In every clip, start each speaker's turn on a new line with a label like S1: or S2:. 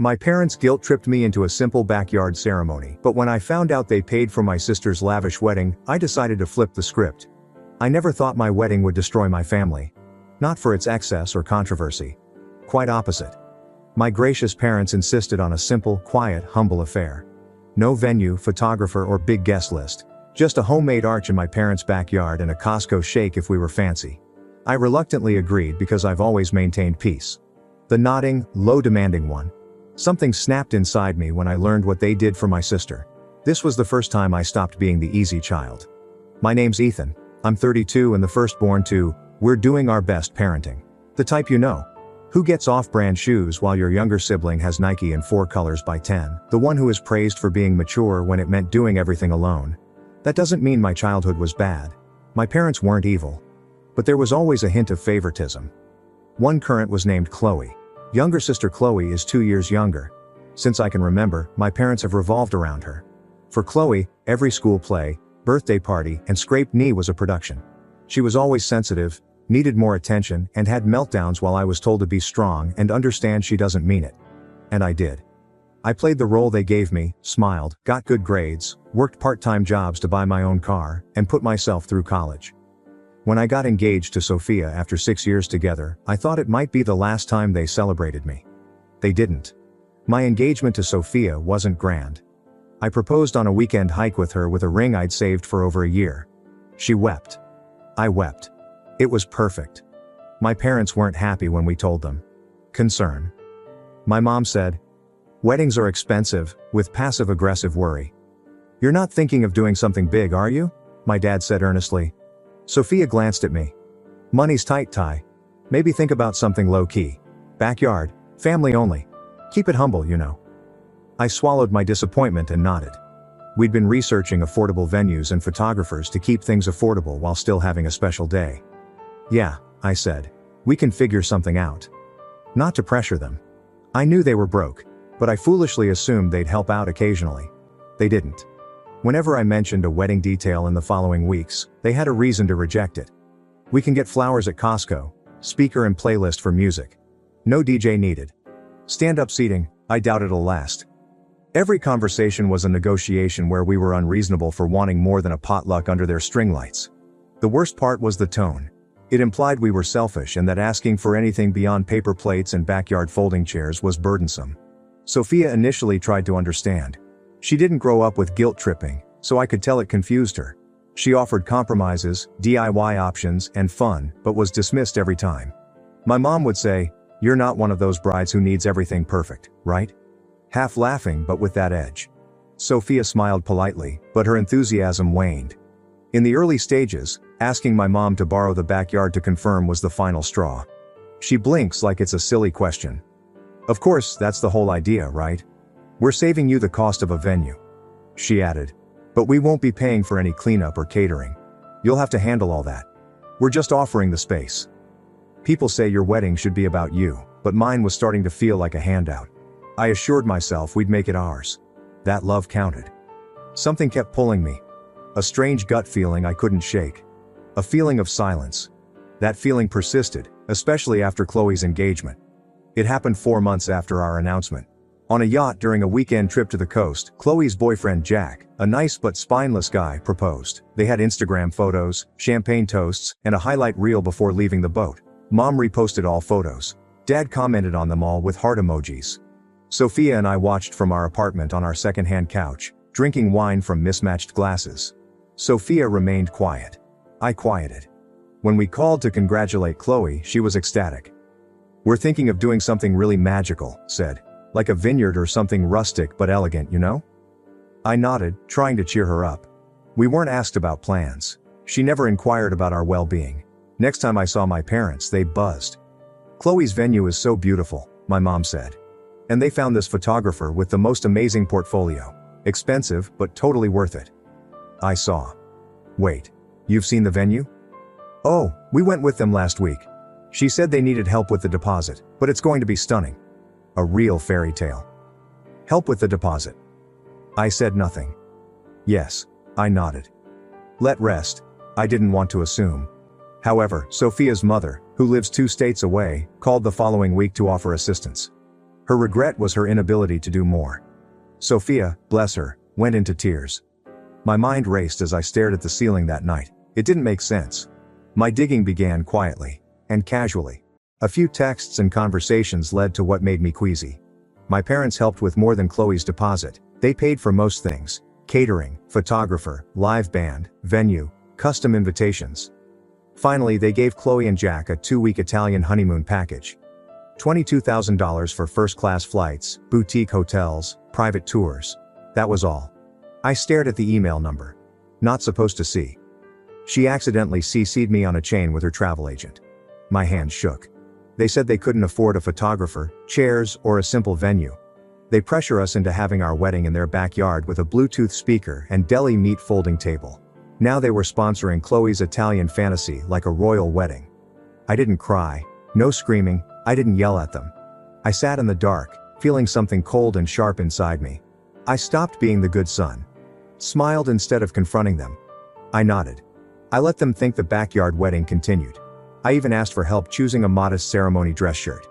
S1: My parents guilt-tripped me into a simple backyard ceremony, but when I found out they paid for my sister's lavish wedding, I decided to flip the script. I never thought my wedding would destroy my family. Not for its excess or controversy. Quite opposite. My gracious parents insisted on a simple, quiet, humble affair. No venue, photographer, or big guest list. Just a homemade arch in my parents' backyard and a Costco shake if we were fancy. I reluctantly agreed because I've always maintained peace. The nodding, low-demanding one. Something snapped inside me when I learned what they did for my sister. This was the first time I stopped being the easy child. My name's Ethan. I'm 32 and the firstborn to, we're doing our best parenting. The type you know. Who gets off-brand shoes while your younger sibling has Nike in 4 colors by 10? The one who is praised for being mature when it meant doing everything alone. That doesn't mean my childhood was bad. My parents weren't evil. But there was always a hint of favoritism. One current was named Chloe. Younger sister Chloe is 2 years younger. Since I can remember, my parents have revolved around her. For Chloe, every school play, birthday party, and scraped knee was a production. She was always sensitive, needed more attention, and had meltdowns while I was told to be strong and understand she doesn't mean it. And I did. I played the role they gave me, smiled, got good grades, worked part-time jobs to buy my own car, and put myself through college. When I got engaged to Sophia after 6 years together, I thought it might be the last time they celebrated me. They didn't. My engagement to Sophia wasn't grand. I proposed on a weekend hike with her with a ring I'd saved for over a year. She wept. I wept. It was perfect. My parents weren't happy when we told them. Concern. My mom said, "Weddings are expensive," with passive-aggressive worry. "You're not thinking of doing something big, are you?" My dad said earnestly. Sophia glanced at me. "Money's tight, Ty. Maybe think about something low-key. Backyard, family only. Keep it humble, you know." I swallowed my disappointment and nodded. We'd been researching affordable venues and photographers to keep things affordable while still having a special day. "Yeah," I said. "We can figure something out." Not to pressure them. I knew they were broke, but I foolishly assumed they'd help out occasionally. They didn't. Whenever I mentioned a wedding detail in the following weeks, they had a reason to reject it. "We can get flowers at Costco, speaker and playlist for music. No DJ needed. Stand-up seating, I doubt it'll last." Every conversation was a negotiation where we were unreasonable for wanting more than a potluck under their string lights. The worst part was the tone. It implied we were selfish and that asking for anything beyond paper plates and backyard folding chairs was burdensome. Sophia initially tried to understand. She didn't grow up with guilt tripping, so I could tell it confused her. She offered compromises, DIY options, and fun, but was dismissed every time. My mom would say, "You're not one of those brides who needs everything perfect, right?" Half laughing but with that edge. Sophia smiled politely, but her enthusiasm waned. In the early stages, asking my mom to borrow the backyard to confirm was the final straw. She blinks like it's a silly question. "Of course, that's the whole idea, right? We're saving you the cost of a venue," she added. "But we won't be paying for any cleanup or catering. You'll have to handle all that. We're just offering the space." People say your wedding should be about you, but mine was starting to feel like a handout. I assured myself we'd make it ours. That love counted. Something kept pulling me. A strange gut feeling I couldn't shake. A feeling of silence. That feeling persisted, especially after Chloe's engagement. It happened 4 months after our announcement. On a yacht during a weekend trip to the coast, Chloe's boyfriend Jack, a nice but spineless guy, proposed. They had Instagram photos, champagne toasts, and a highlight reel before leaving the boat. Mom reposted all photos. Dad commented on them all with heart emojis. Sophia and I watched from our apartment on our second-hand couch, drinking wine from mismatched glasses. Sophia remained quiet. I quieted. When we called to congratulate Chloe, she was ecstatic. "We're thinking of doing something really magical," said. "Like a vineyard or something rustic but elegant, you know?" I nodded, trying to cheer her up. We weren't asked about plans. She never inquired about our well-being. Next time I saw my parents, they buzzed. "Chloe's venue is so beautiful," my mom said. "And they found this photographer with the most amazing portfolio. Expensive, but totally worth it." I saw. "Wait, you've seen the venue?" "Oh, we went with them last week. She said they needed help with the deposit, but it's going to be stunning. A real fairy tale." "Help with the deposit?" I said nothing. "Yes," I nodded. Let rest. I didn't want to assume. However, Sophia's mother, who lives 2 states away, called the following week to offer assistance. Her regret was her inability to do more. Sophia, bless her, went into tears. My mind raced as I stared at the ceiling that night. It didn't make sense. My digging began quietly and casually. A few texts and conversations led to what made me queasy. My parents helped with more than Chloe's deposit. They paid for most things: catering, photographer, live band, venue, custom invitations. Finally, they gave Chloe and Jack a 2-week Italian honeymoon package. $22,000 for first-class flights, boutique hotels, private tours. That was all. I stared at the email number. Not supposed to see. She accidentally CC'd me on a chain with her travel agent. My hands shook. They said they couldn't afford a photographer, chairs, or a simple venue. They pressure us into having our wedding in their backyard with a Bluetooth speaker and deli meat folding table. Now they were sponsoring Chloe's Italian fantasy like a royal wedding. I didn't cry. No screaming. I didn't yell at them. I sat in the dark, feeling something cold and sharp inside me. I stopped being the good son. Smiled instead of confronting them. I nodded. I let them think the backyard wedding continued. I even asked for help choosing a modest ceremony dress shirt.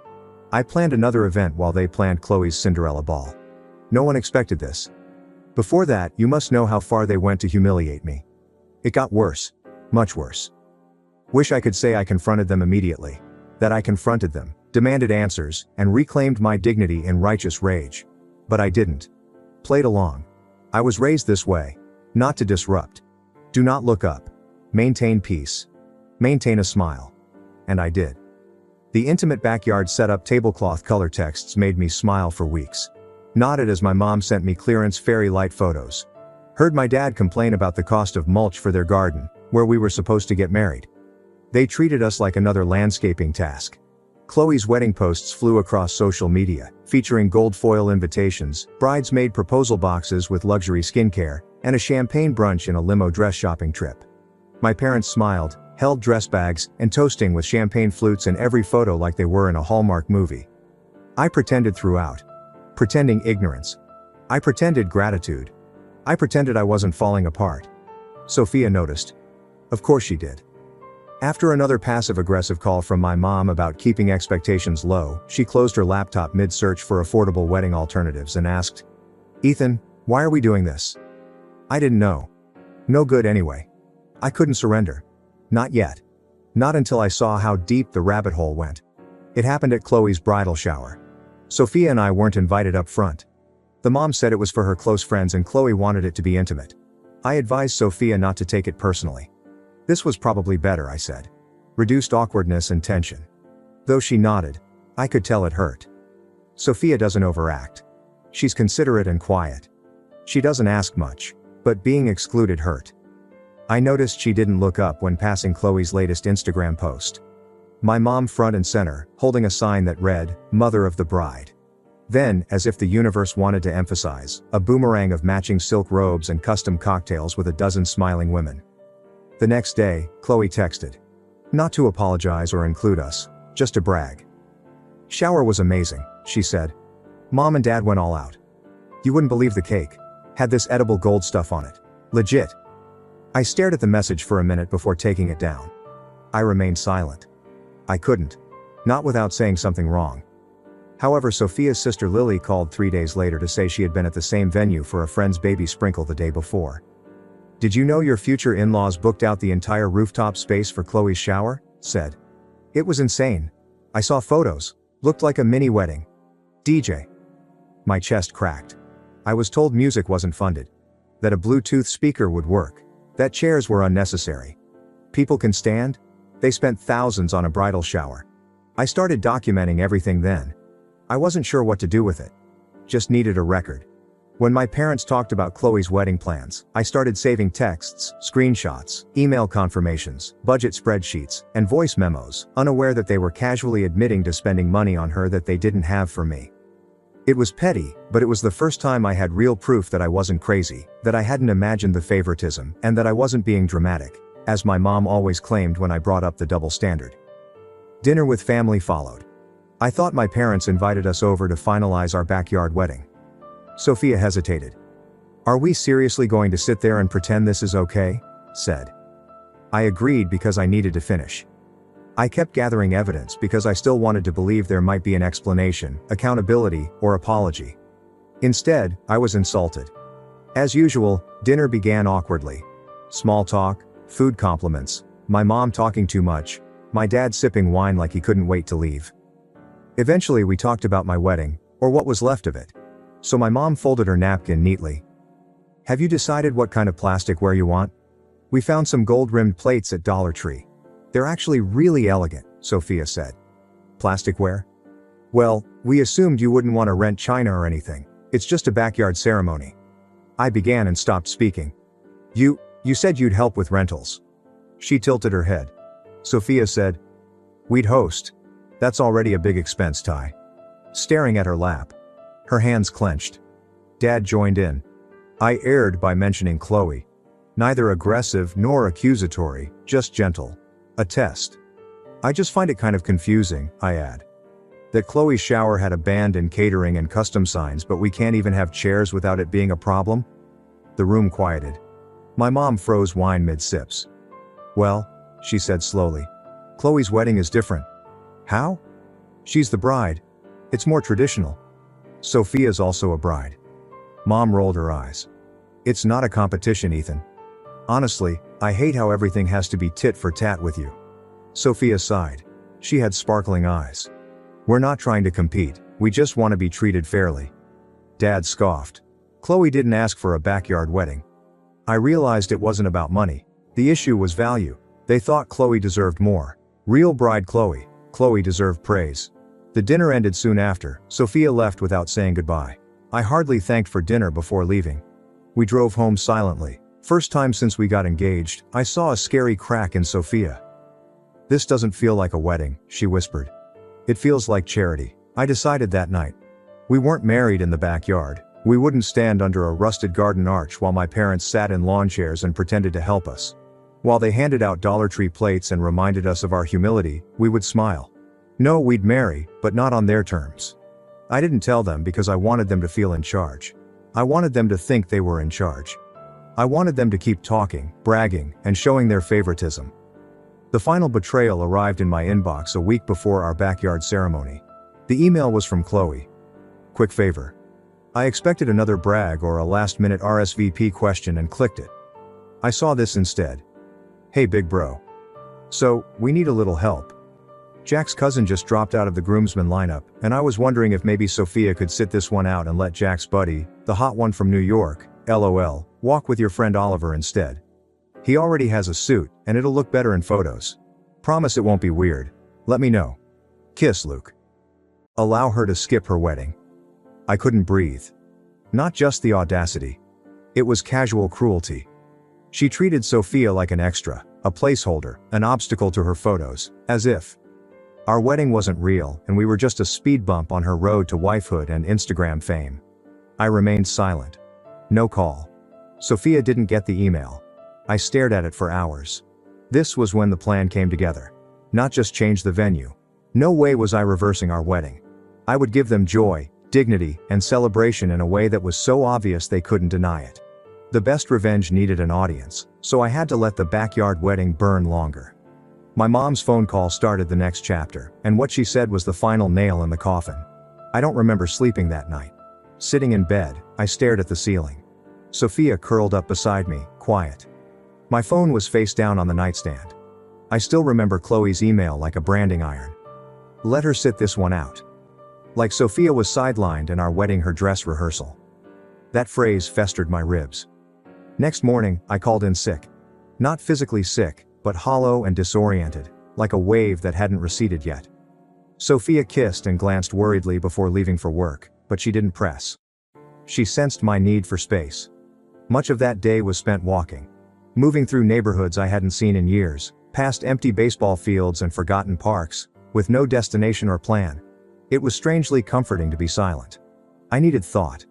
S1: I planned another event while they planned Chloe's Cinderella ball. No one expected this. Before that, you must know how far they went to humiliate me. It got worse. Much worse. Wish I could say I confronted them immediately. That I confronted them, demanded answers, and reclaimed my dignity in righteous rage. But I didn't. Played along. I was raised this way. Not to disrupt. Do not look up. Maintain peace. Maintain a smile. And I did. The intimate backyard setup tablecloth color texts made me smile for weeks. Nodded as my mom sent me clearance fairy light photos. Heard my dad complain about the cost of mulch for their garden, where we were supposed to get married. They treated us like another landscaping task. Chloe's wedding posts flew across social media, featuring gold foil invitations, bridesmaid proposal boxes with luxury skincare, and a champagne brunch in a limo dress shopping trip. My parents smiled, held dress bags, and toasting with champagne flutes in every photo like they were in a Hallmark movie. I pretended throughout. Pretending ignorance. I pretended gratitude. I pretended I wasn't falling apart. Sophia noticed. Of course she did. After another passive-aggressive call from my mom about keeping expectations low, she closed her laptop mid-search for affordable wedding alternatives and asked, "Ethan, why are we doing this?" I didn't know. No good anyway. I couldn't surrender. Not yet. Not until I saw how deep the rabbit hole went. It happened at Chloe's bridal shower. Sophia and I weren't invited up front. The mom said it was for her close friends and Chloe wanted it to be intimate. I advised Sophia not to take it personally. This was probably better, I said. Reduced awkwardness and tension. Though she nodded, I could tell it hurt. Sophia doesn't overact. She's considerate and quiet. She doesn't ask much, but being excluded hurt. I noticed she didn't look up when passing Chloe's latest Instagram post. My mom front and center, holding a sign that read, "Mother of the Bride." Then, as if the universe wanted to emphasize, a boomerang of matching silk robes and custom cocktails with a dozen smiling women. The next day, Chloe texted. Not to apologize or include us, just to brag. "Shower was amazing," she said. "Mom and Dad went all out. You wouldn't believe the cake. Had this edible gold stuff on it. Legit." I stared at the message for a minute before taking it down. I remained silent. I couldn't. Not without saying something wrong. However, Sophia's sister Lily called 3 days later to say she had been at the same venue for a friend's baby sprinkle the day before. "Did you know your future in-laws booked out the entire rooftop space for Chloe's shower?" said. "It was insane. I saw photos. Looked like a mini wedding. DJ." My chest cracked. I was told music wasn't funded. That a Bluetooth speaker would work. That chairs were unnecessary. People can stand? They spent thousands on a bridal shower. I started documenting everything then. I wasn't sure what to do with it. Just needed a record. When my parents talked about Chloe's wedding plans, I started saving texts, screenshots, email confirmations, budget spreadsheets, and voice memos, unaware that they were casually admitting to spending money on her that they didn't have for me. It was petty, but it was the first time I had real proof that I wasn't crazy, that I hadn't imagined the favoritism, and that I wasn't being dramatic, as my mom always claimed when I brought up the double standard. Dinner with family followed. I thought my parents invited us over to finalize our backyard wedding. Sophia hesitated. "Are we seriously going to sit there and pretend this is okay?" said. I agreed because I needed to finish. I kept gathering evidence because I still wanted to believe there might be an explanation, accountability, or apology. Instead, I was insulted. As usual, dinner began awkwardly. Small talk, food compliments, my mom talking too much, my dad sipping wine like he couldn't wait to leave. Eventually we talked about my wedding, or what was left of it. So my mom folded her napkin neatly. "Have you decided what kind of plasticware you want? We found some gold-rimmed plates at Dollar Tree. They're actually really elegant," Sophia said. "Plasticware? Well, we assumed you wouldn't want to rent china or anything. It's just a backyard ceremony." I began and stopped speaking. You said you'd help with rentals." She tilted her head. Sophia said, "We'd host. That's already a big expense, Ty." Staring at her lap. Her hands clenched. Dad joined in. I erred by mentioning Chloe. Neither aggressive nor accusatory, just gentle. A test. "I just find it kind of confusing," I add. "That Chloe's shower had a band and catering and custom signs, but we can't even have chairs without it being a problem?" The room quieted. My mom froze wine mid-sips. "Well," she said slowly, "Chloe's wedding is different." "How?" "She's the bride. It's more traditional." "Sophia's also a bride." Mom rolled her eyes. "It's not a competition, Ethan. Honestly, I hate how everything has to be tit for tat with you." Sophia sighed. She had sparkling eyes. "We're not trying to compete, we just want to be treated fairly." Dad scoffed. "Chloe didn't ask for a backyard wedding." I realized it wasn't about money. The issue was value. They thought Chloe deserved more. Real bride Chloe deserved praise. The dinner ended soon after. Sophia left without saying goodbye. I hardly thanked for dinner before leaving. We drove home silently. First time since we got engaged, I saw a scary crack in Sophia. "This doesn't feel like a wedding," she whispered. "It feels like charity." I decided that night. We weren't married in the backyard. We wouldn't stand under a rusted garden arch while my parents sat in lawn chairs and pretended to help us. While they handed out Dollar Tree plates and reminded us of our humility, we would smile. No, we'd marry, but not on their terms. I didn't tell them because I wanted them to feel in charge. I wanted them to think they were in charge. I wanted them to keep talking, bragging, and showing their favoritism. The final betrayal arrived in my inbox a week before our backyard ceremony. The email was from Chloe. "Quick favor." I expected another brag or a last-minute RSVP question and clicked it. I saw this instead. "Hey big bro. So, we need a little help. Jack's cousin just dropped out of the groomsmen lineup, and I was wondering if maybe Sophia could sit this one out and let Jack's buddy, the hot one from New York, LOL, walk with your friend Oliver instead. He already has a suit, and it'll look better in photos. Promise it won't be weird. Let me know. Kiss, Luke." Allow her to skip her wedding. I couldn't breathe. Not just the audacity. It was casual cruelty. She treated Sophia like an extra, a placeholder, an obstacle to her photos, as if our wedding wasn't real and we were just a speed bump on her road to wifehood and Instagram fame. I remained silent. No call. Sophia didn't get the email. I stared at it for hours. This was when the plan came together. Not just change the venue. No way was I reversing our wedding. I would give them joy, dignity, and celebration in a way that was so obvious they couldn't deny it. The best revenge needed an audience, so I had to let the backyard wedding burn longer. My mom's phone call started the next chapter, and what she said was the final nail in the coffin. I don't remember sleeping that night. Sitting in bed, I stared at the ceiling. Sophia curled up beside me, quiet. My phone was face down on the nightstand. I still remember Chloe's email like a branding iron. "Let her sit this one out." Like Sophia was sidelined in our wedding her dress rehearsal. That phrase festered my ribs. Next morning, I called in sick. Not physically sick, but hollow and disoriented, like a wave that hadn't receded yet. Sophia kissed and glanced worriedly before leaving for work, but she didn't press. She sensed my need for space. Much of that day was spent walking. Moving through neighborhoods I hadn't seen in years, past empty baseball fields and forgotten parks, with no destination or plan. It was strangely comforting to be silent. I needed thought.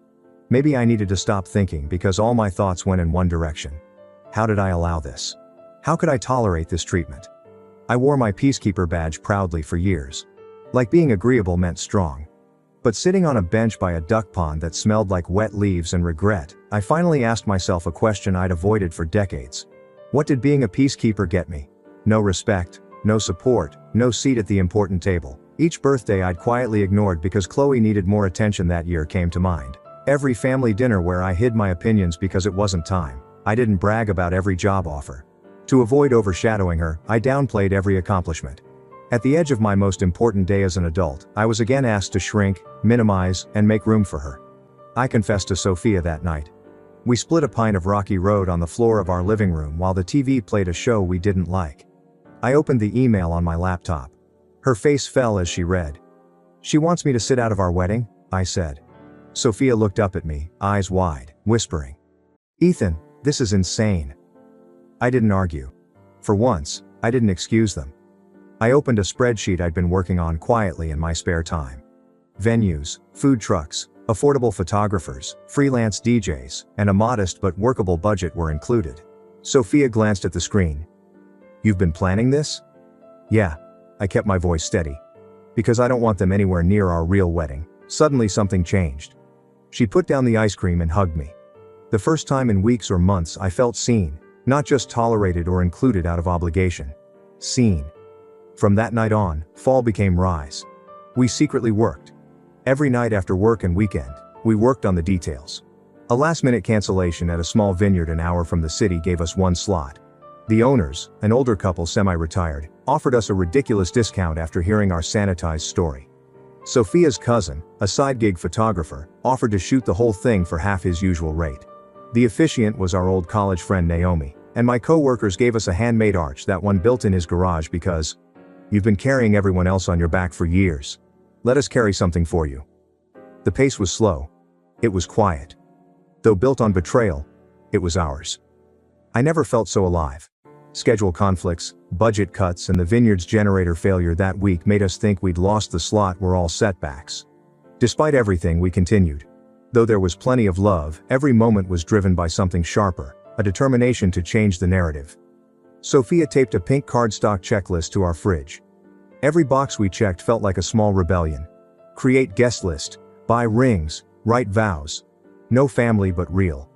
S1: Maybe I needed to stop thinking because all my thoughts went in one direction. How did I allow this? How could I tolerate this treatment? I wore my peacekeeper badge proudly for years. Like being agreeable meant strong. But sitting on a bench by a duck pond that smelled like wet leaves and regret, I finally asked myself a question I'd avoided for decades. What did being a peacekeeper get me? No respect, no support, no seat at the important table. Each birthday I'd quietly ignored because Chloe needed more attention that year came to mind. Every family dinner where I hid my opinions because it wasn't time. I didn't brag about every job offer. To avoid overshadowing her, I downplayed every accomplishment. At the edge of my most important day as an adult, I was again asked to shrink, minimize, and make room for her. I confessed to Sophia that night. We split a pint of Rocky Road on the floor of our living room while the TV played a show we didn't like. I opened the email on my laptop. Her face fell as she read. "She wants me to sit out of our wedding," I said. Sophia looked up at me, eyes wide, whispering, "Ethan, this is insane." I didn't argue. For once, I didn't excuse them. I opened a spreadsheet I'd been working on quietly in my spare time. Venues, food trucks, affordable photographers, freelance DJs, and a modest but workable budget were included. Sophia glanced at the screen. "You've been planning this?" "Yeah." I kept my voice steady. "Because I don't want them anywhere near our real wedding." Suddenly something changed. She put down the ice cream and hugged me. The first time in weeks or months I felt seen, not just tolerated or included out of obligation. Seen. From that night on, fall became rise. We secretly worked. Every night after work and weekend, we worked on the details. A last-minute cancellation at a small vineyard an hour from the city gave us one slot. The owners, an older couple semi-retired, offered us a ridiculous discount after hearing our sanitized story. Sophia's cousin, a side gig photographer, offered to shoot the whole thing for half his usual rate. The officiant was our old college friend Naomi, and my co-workers gave us a handmade arch that one built in his garage because, "You've been carrying everyone else on your back for years. Let us carry something for you." The pace was slow. It was quiet. Though built on betrayal, it was ours. I never felt so alive. Schedule conflicts, budget cuts, and the vineyard's generator failure that week made us think we'd lost the slot were all setbacks. Despite everything, we continued. Though there was plenty of love, every moment was driven by something sharper, a determination to change the narrative. Sophia taped a pink cardstock checklist to our fridge. Every box we checked felt like a small rebellion. Create guest list, buy rings, write vows. No family but real.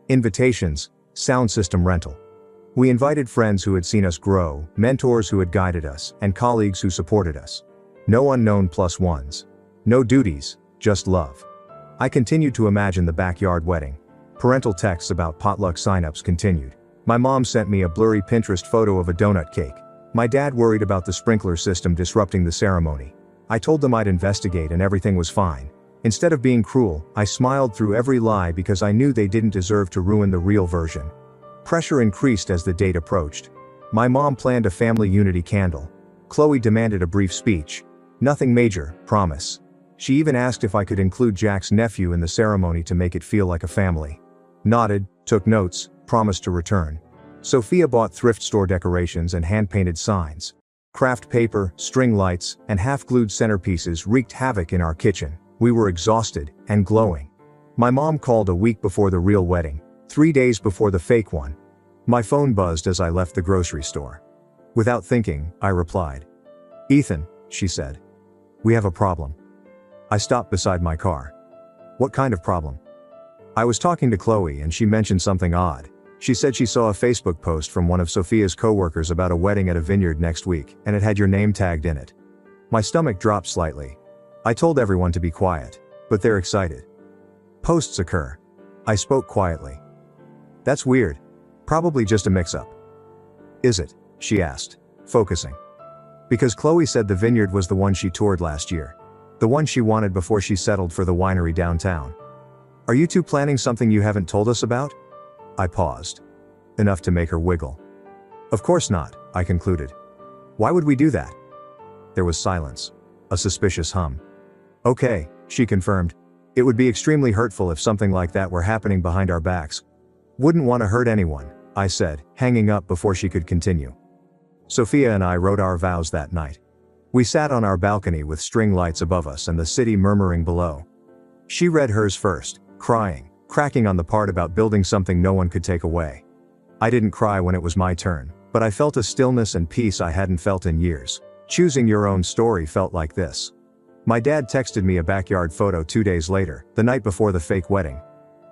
S1: Invitations, sound system rental. We invited friends who had seen us grow, mentors who had guided us, and colleagues who supported us. No unknown plus ones. No duties, just love. I continued to imagine the backyard wedding. Parental texts about potluck signups continued. My mom sent me a blurry Pinterest photo of a donut cake. My dad worried about the sprinkler system disrupting the ceremony. I told them I'd investigate and everything was fine. Instead of being cruel, I smiled through every lie because I knew they didn't deserve to ruin the real version. Pressure increased as the date approached. My mom planned a family unity candle. Chloe demanded a brief speech. Nothing major, promise. She even asked if I could include Jack's nephew in the ceremony to make it feel like a family. Nodded, took notes, promised to return. Sophia bought thrift store decorations and hand-painted signs. Craft paper, string lights, and half-glued centerpieces wreaked havoc in our kitchen. We were exhausted and glowing. My mom called a week before the real wedding, 3 days before the fake one. My phone buzzed as I left the grocery store. Without thinking, I replied. "Ethan," she said. "We have a problem." I stopped beside my car. "What kind of problem?" I was talking to Chloe and she mentioned something odd. She said she saw a Facebook post from one of Sophia's coworkers about a wedding at a vineyard next week, and it had your name tagged in it. My stomach dropped slightly. I told everyone to be quiet, but they're excited. Posts occur. I spoke quietly. "That's weird. Probably just a mix-up." "Is it?" she asked, focusing. Because Chloe said the vineyard was the one she toured last year. The one she wanted before she settled for the winery downtown. "Are you two planning something you haven't told us about?" I paused. Enough to make her wiggle. "Of course not," I concluded. "Why would we do that?" There was silence. A suspicious hum. "Okay," she confirmed. "It would be extremely hurtful if something like that were happening behind our backs." "Wouldn't want to hurt anyone," I said, hanging up before she could continue. Sophia and I wrote our vows that night. We sat on our balcony with string lights above us and the city murmuring below. She read hers first, crying, cracking on the part about building something no one could take away. I didn't cry when it was my turn, but I felt a stillness and peace I hadn't felt in years. Choosing your own story felt like this. My dad texted me a backyard photo 2 days later, the night before the fake wedding.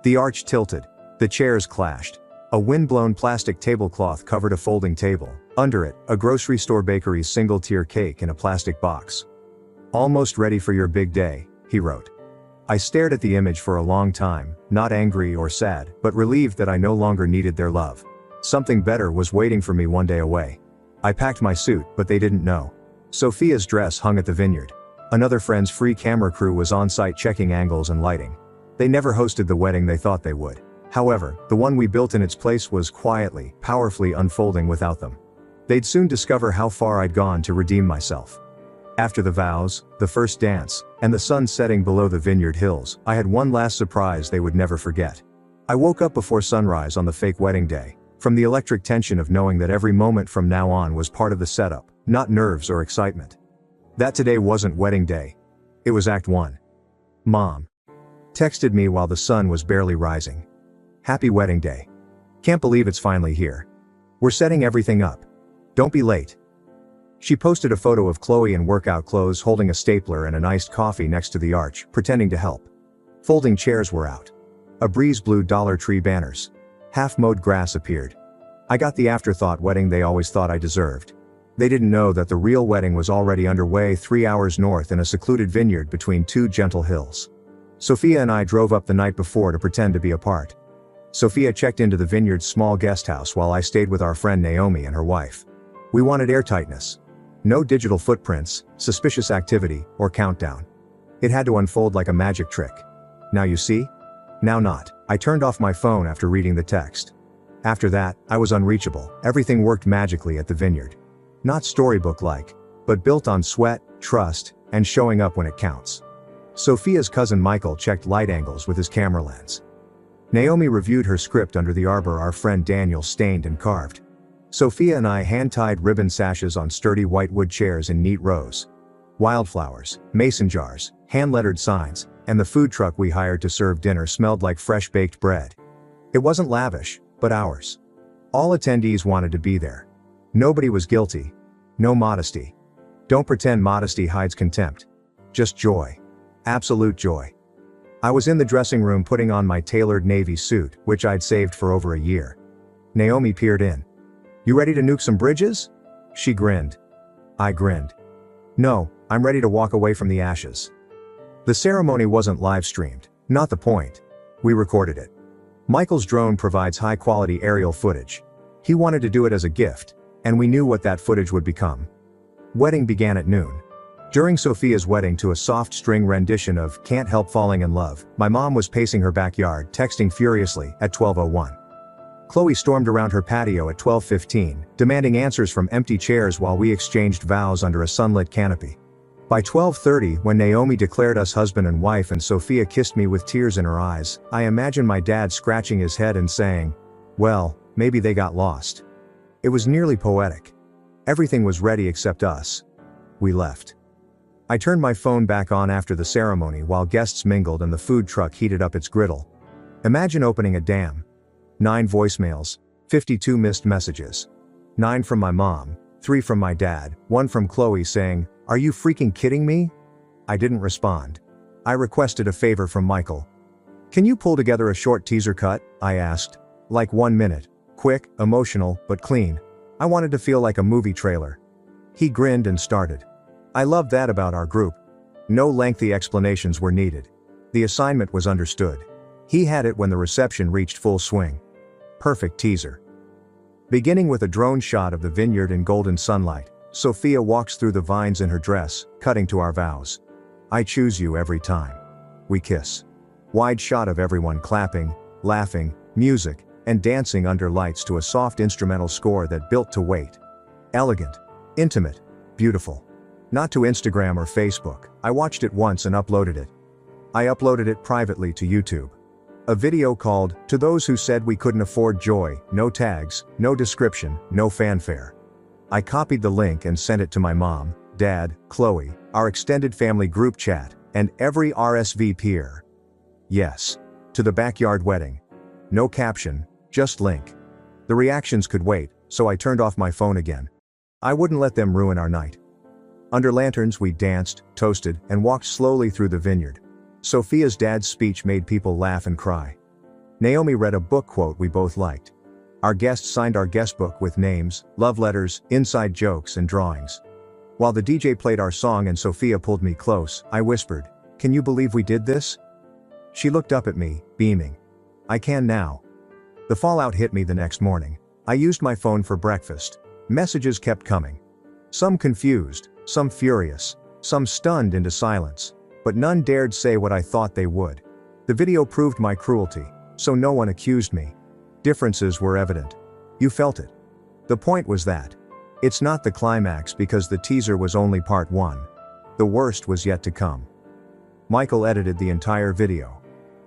S1: The arch tilted. The chairs clashed. A windblown plastic tablecloth covered a folding table. Under it, a grocery store bakery's single-tier cake in a plastic box. "Almost ready for your big day," he wrote. I stared at the image for a long time, not angry or sad, but relieved that I no longer needed their love. Something better was waiting for me one day away. I packed my suit, but they didn't know. Sophia's dress hung at the vineyard. Another friend's free camera crew was on site checking angles and lighting. They never hosted the wedding they thought they would. However, the one we built in its place was quietly, powerfully unfolding without them. They'd soon discover how far I'd gone to redeem myself. After the vows, the first dance, and the sun setting below the vineyard hills, I had one last surprise they would never forget. I woke up before sunrise on the fake wedding day, from the electric tension of knowing that every moment from now on was part of the setup, not nerves or excitement. That today wasn't wedding day. It was Act 1. Mom texted me while the sun was barely rising. "Happy wedding day. Can't believe it's finally here. We're setting everything up. Don't be late." She posted a photo of Chloe in workout clothes holding a stapler and an iced coffee next to the arch, pretending to help. Folding chairs were out. A breeze blew Dollar Tree banners. Half-mowed grass appeared. I got the afterthought wedding they always thought I deserved. They didn't know that the real wedding was already underway 3 hours north in a secluded vineyard between two gentle hills. Sophia and I drove up the night before to pretend to be apart. Sophia checked into the vineyard's small guest house while I stayed with our friend Naomi and her wife. We wanted airtightness. No digital footprints, suspicious activity, or countdown. It had to unfold like a magic trick. Now you see? Now not. I turned off my phone after reading the text. After that, I was unreachable. Everything worked magically at the vineyard. Not storybook-like, but built on sweat, trust, and showing up when it counts. Sophia's cousin Michael checked light angles with his camera lens. Naomi reviewed her script under the arbor our friend Daniel stained and carved. Sophia and I hand-tied ribbon sashes on sturdy whitewood chairs in neat rows. Wildflowers, mason jars, hand-lettered signs, and the food truck we hired to serve dinner smelled like fresh-baked bread. It wasn't lavish, but ours. All attendees wanted to be there. Nobody was guilty. No modesty. Don't pretend modesty hides contempt. Just joy. Absolute joy. I was in the dressing room putting on my tailored navy suit, which I'd saved for over a year. Naomi peered in. "You ready to nuke some bridges?" She grinned. I grinned. "No, I'm ready to walk away from the ashes." The ceremony wasn't live-streamed. Not the point. We recorded it. Michael's drone provides high-quality aerial footage. He wanted to do it as a gift, and we knew what that footage would become. Wedding began at noon. During Sophia's wedding to a soft string rendition of "Can't Help Falling in Love," my mom was pacing her backyard, texting furiously at 12:01. Chloe stormed around her patio at 12:15, demanding answers from empty chairs while we exchanged vows under a sunlit canopy. By 12:30, when Naomi declared us husband and wife and Sophia kissed me with tears in her eyes, I imagined my dad scratching his head and saying, "Well, maybe they got lost." It was nearly poetic. Everything was ready except us. We left. I turned my phone back on after the ceremony while guests mingled and the food truck heated up its griddle. Imagine opening a dam. 9 voicemails, 52 missed messages. 9 from my mom, 3 from my dad, 1 from Chloe saying, "Are you freaking kidding me?" I didn't respond. I requested a favor from Michael. "Can you pull together a short teaser cut?" I asked. Like 1 minute. Quick, emotional, but clean. I wanted to feel like a movie trailer. He grinned and started. I loved that about our group. No lengthy explanations were needed. The assignment was understood. He had it when the reception reached full swing. Perfect teaser. Beginning with a drone shot of the vineyard in golden sunlight, Sophia walks through the vines in her dress, cutting to our vows. "I choose you every time." We kiss. Wide shot of everyone clapping, laughing, music, and dancing under lights to a soft instrumental score that built to wait. Elegant. Intimate. Beautiful. Not to Instagram or Facebook. I watched it once and uploaded it. I uploaded it privately to YouTube. A video called, "To Those Who Said We Couldn't Afford Joy," no tags, no description, no fanfare. I copied the link and sent it to my mom, dad, Chloe, our extended family group chat, and every RSVP'er. Yes. To the backyard wedding. No caption, just link. The reactions could wait, so I turned off my phone again. I wouldn't let them ruin our night. Under lanterns we danced, toasted, and walked slowly through the vineyard. Sophia's dad's speech made people laugh and cry. Naomi read a book quote we both liked. Our guests signed our guest book with names, love letters, inside jokes, and drawings. While the DJ played our song and Sophia pulled me close, I whispered, "Can you believe we did this?" She looked up at me, beaming. "I can now." The fallout hit me the next morning. I used my phone for breakfast. Messages kept coming. Some confused, some furious, some stunned into silence. But none dared say what I thought they would. The video proved my cruelty, so no one accused me. Differences were evident. You felt it. The point was that it's not the climax because the teaser was only part 1. The worst was yet to come. Michael edited the entire video.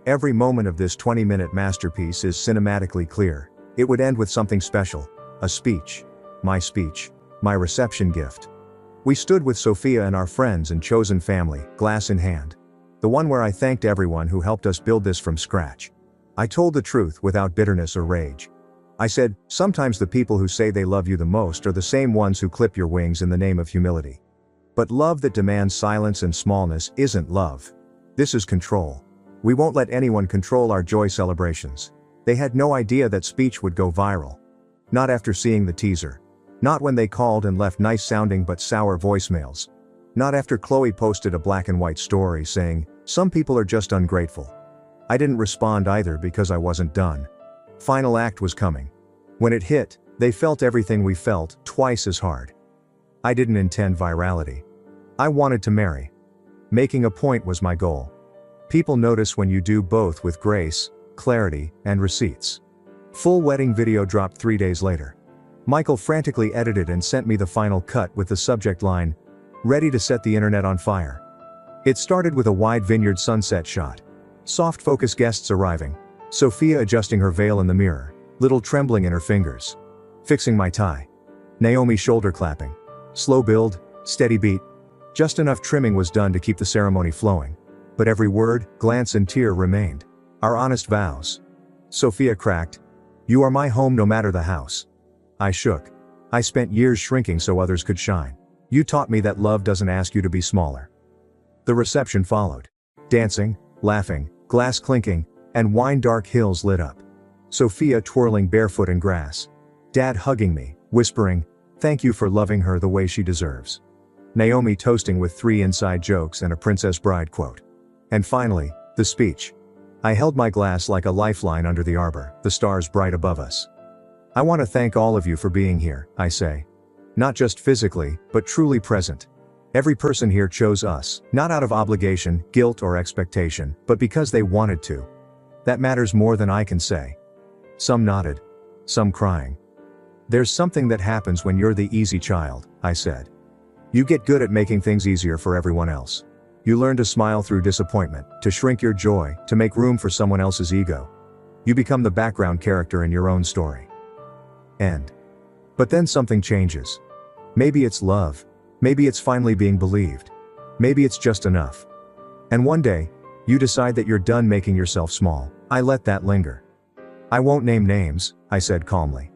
S1: Every moment of this 20-minute masterpiece is cinematically clear. It would end with something special. A speech. My reception gift. We stood with Sophia and our friends and chosen family, glass in hand. The one where I thanked everyone who helped us build this from scratch. I told the truth without bitterness or rage. I said, sometimes the people who say they love you the most are the same ones who clip your wings in the name of humility. But love that demands silence and smallness isn't love. This is control. We won't let anyone control our joy celebrations. They had no idea that speech would go viral. Not after seeing the teaser. Not when they called and left nice-sounding but sour voicemails. Not after Chloe posted a black and white story saying, "Some people are just ungrateful." I didn't respond either because I wasn't done. Final act was coming. When it hit, they felt everything we felt, twice as hard. I didn't intend virality. I wanted to marry. Making a point was my goal. People notice when you do both with grace, clarity, and receipts. Full wedding video dropped 3 days later. Michael frantically edited and sent me the final cut with the subject line, "Ready to set the internet on fire." It started with a wide vineyard sunset shot. Soft focus guests arriving. Sophia adjusting her veil in the mirror, little trembling in her fingers. Fixing my tie. Naomi shoulder clapping. Slow build, steady beat. Just enough trimming was done to keep the ceremony flowing. But every word, glance and tear remained. Our honest vows. Sophia cracked, "You are my home no matter the house." I shook. I spent years shrinking so others could shine. You taught me that love doesn't ask you to be smaller. The reception followed. Dancing, laughing, glass clinking, and wine-dark hills lit up. Sophia twirling barefoot in grass. Dad hugging me, whispering, "Thank you for loving her the way she deserves." Naomi toasting with 3 inside jokes and a Princess Bride quote. And finally, the speech. I held my glass like a lifeline under the arbor, the stars bright above us. "I want to thank all of you for being here," I say. Not just physically, but truly present. Every person here chose us, not out of obligation, guilt, or expectation, but because they wanted to. That matters more than I can say. Some nodded. Some crying. "There's something that happens when you're the easy child," I said. "You get good at making things easier for everyone else. You learn to smile through disappointment, to shrink your joy, to make room for someone else's ego. You become the background character in your own story." End. But then something changes. Maybe it's love. Maybe it's finally being believed. Maybe it's just enough. And one day, you decide that you're done making yourself small. I let that linger. "I won't name names," I said calmly.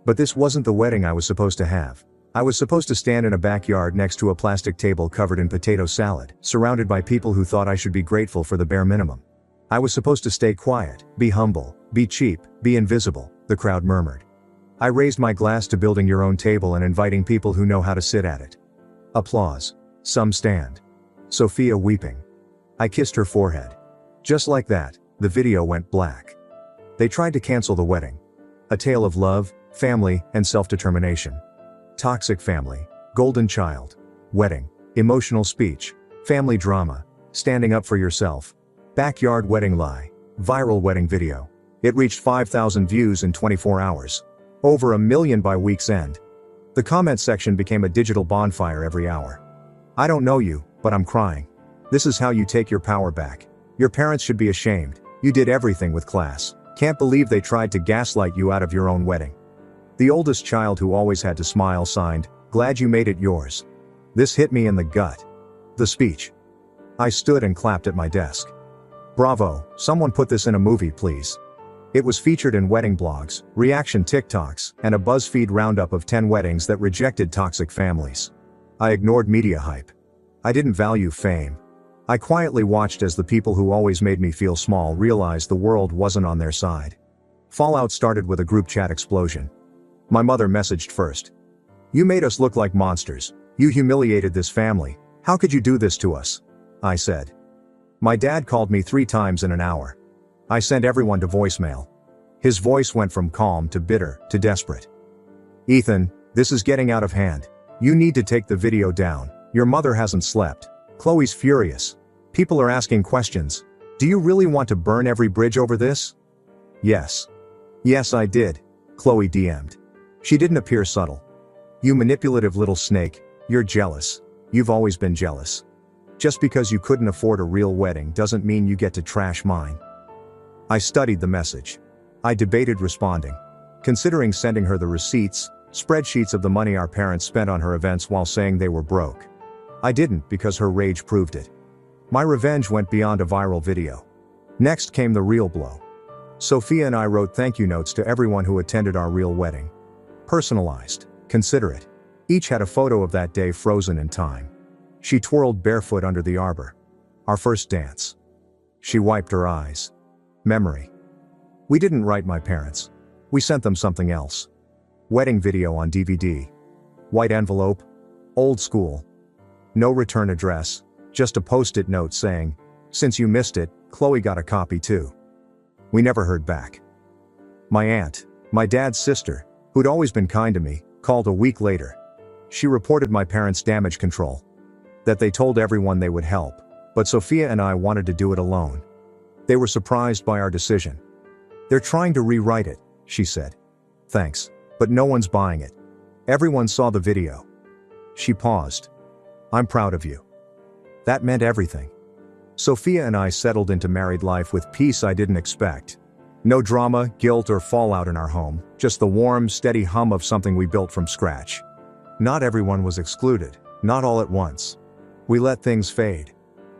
S1: But this wasn't the wedding I was supposed to have. I was supposed to stand in a backyard next to a plastic table covered in potato salad, surrounded by people who thought I should be grateful for the bare minimum. I was supposed to stay quiet, be humble, be cheap, be invisible, the crowd murmured. I raised my glass to building your own table and inviting people who know how to sit at it. Applause. Some stand. Sophia weeping. I kissed her forehead. Just like that, the video went black. They tried to cancel the wedding. A tale of love, family, and self-determination. Toxic family, golden child, wedding, emotional speech, family drama, standing up for yourself, backyard wedding lie, viral wedding video. It reached 5,000 views in 24 hours. Over 1 million by week's end. The comment section became a digital bonfire every hour. "I don't know you, but I'm crying. This is how you take your power back. Your parents should be ashamed. You did everything with class. Can't believe they tried to gaslight you out of your own wedding." The oldest child who always had to smile signed, "Glad you made it yours." This hit me in the gut. The speech. I stood and clapped at my desk. Bravo, someone put this in a movie please. It was featured in wedding blogs, reaction TikToks, and a BuzzFeed roundup of 10 weddings that rejected toxic families. I ignored media hype. I didn't value fame. I quietly watched as the people who always made me feel small realized the world wasn't on their side. Fallout started with a group chat explosion. My mother messaged first. "You made us look like monsters. You humiliated this family. How could you do this to us?" I said. My dad called me 3 times in an hour. I sent everyone to voicemail. His voice went from calm to bitter to desperate. "Ethan, this is getting out of hand. You need to take the video down. Your mother hasn't slept. Chloe's furious. People are asking questions. Do you really want to burn every bridge over this?" "Yes. Yes, I did," Chloe DM'd. She didn't appear subtle. "You manipulative little snake, you're jealous. You've always been jealous. Just because you couldn't afford a real wedding doesn't mean you get to trash mine." I studied the message. I debated responding, considering sending her the receipts, spreadsheets of the money our parents spent on her events while saying they were broke. I didn't because her rage proved it. My revenge went beyond a viral video. Next came the real blow. Sophia and I wrote thank you notes to everyone who attended our real wedding. Personalized, considerate. Each had a photo of that day frozen in time. She twirled barefoot under the arbor. Our first dance. She wiped her eyes. Memory. We didn't write my parents. We sent them something else. Wedding video on DVD. White envelope. Old school. No return address, just a post-it note saying, "Since you missed it, Chloe got a copy too." We never heard back. My aunt, my dad's sister, who'd always been kind to me, called a week later. She reported my parents' damage control. That they told everyone they would help, but Sophia and I wanted to do it alone. They were surprised by our decision. "They're trying to rewrite it," she said. "Thanks, but no one's buying it. Everyone saw the video." She paused. "I'm proud of you." That meant everything. Sophia and I settled into married life with peace I didn't expect. No drama, guilt, or fallout in our home, just the warm, steady hum of something we built from scratch. Not everyone was excluded, not all at once. We let things fade.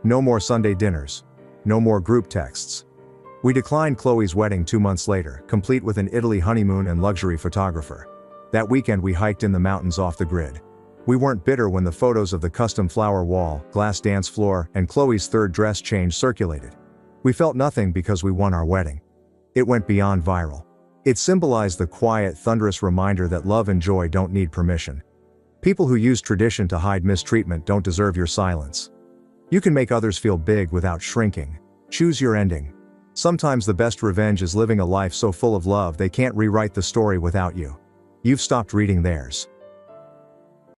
S1: No more Sunday dinners. No more group texts. We declined Chloe's wedding 2 months later, complete with an Italy honeymoon and luxury photographer. That weekend we hiked in the mountains off the grid. We weren't bitter when the photos of the custom flower wall, glass dance floor, and Chloe's third dress change circulated. We felt nothing because we won our wedding. It went beyond viral. It symbolized the quiet, thunderous reminder that love and joy don't need permission. People who use tradition to hide mistreatment don't deserve your silence. You can make others feel big without shrinking. Choose your ending. Sometimes the best revenge is living a life so full of love they can't rewrite the story without you. You've stopped reading theirs.